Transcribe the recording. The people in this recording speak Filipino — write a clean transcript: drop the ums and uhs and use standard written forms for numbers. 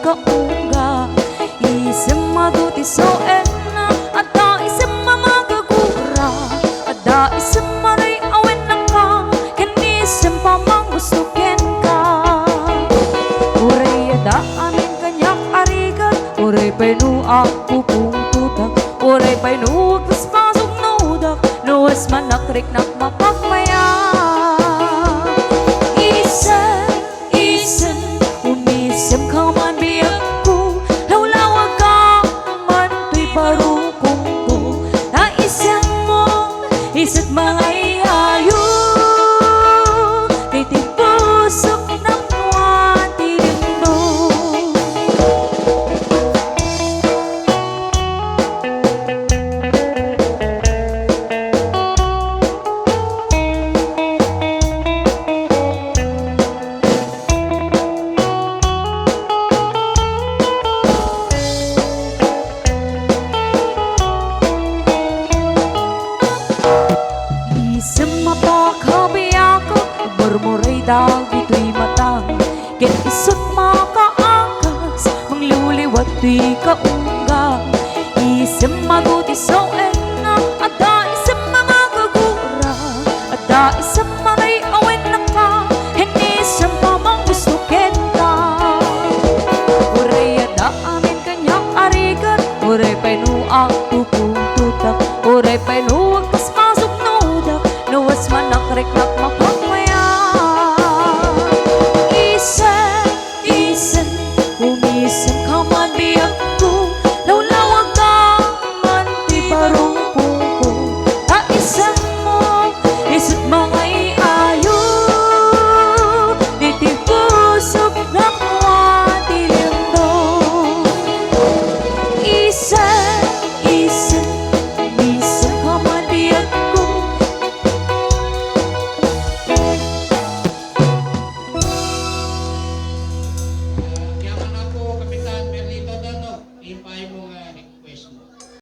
kaunga isem maguti so enna ada isem mamagagura ada isem maray awen na ka kanisem pamang gustukin ka uray ada amin kanyak arigat uray penu aku pungtutak uray penu agpaspasok nudak nuwas manakrik nak mapagmaya isen umisem ka man biyagku lawlawag ka man tuy parukong ko na isang mo isa't mga ihayo titipusok ng wati dito murmuray dagi tuy matang ken isot makaakas mangluliwat tuy kaungga isem maguti so enna ada isem mamagagura ada isem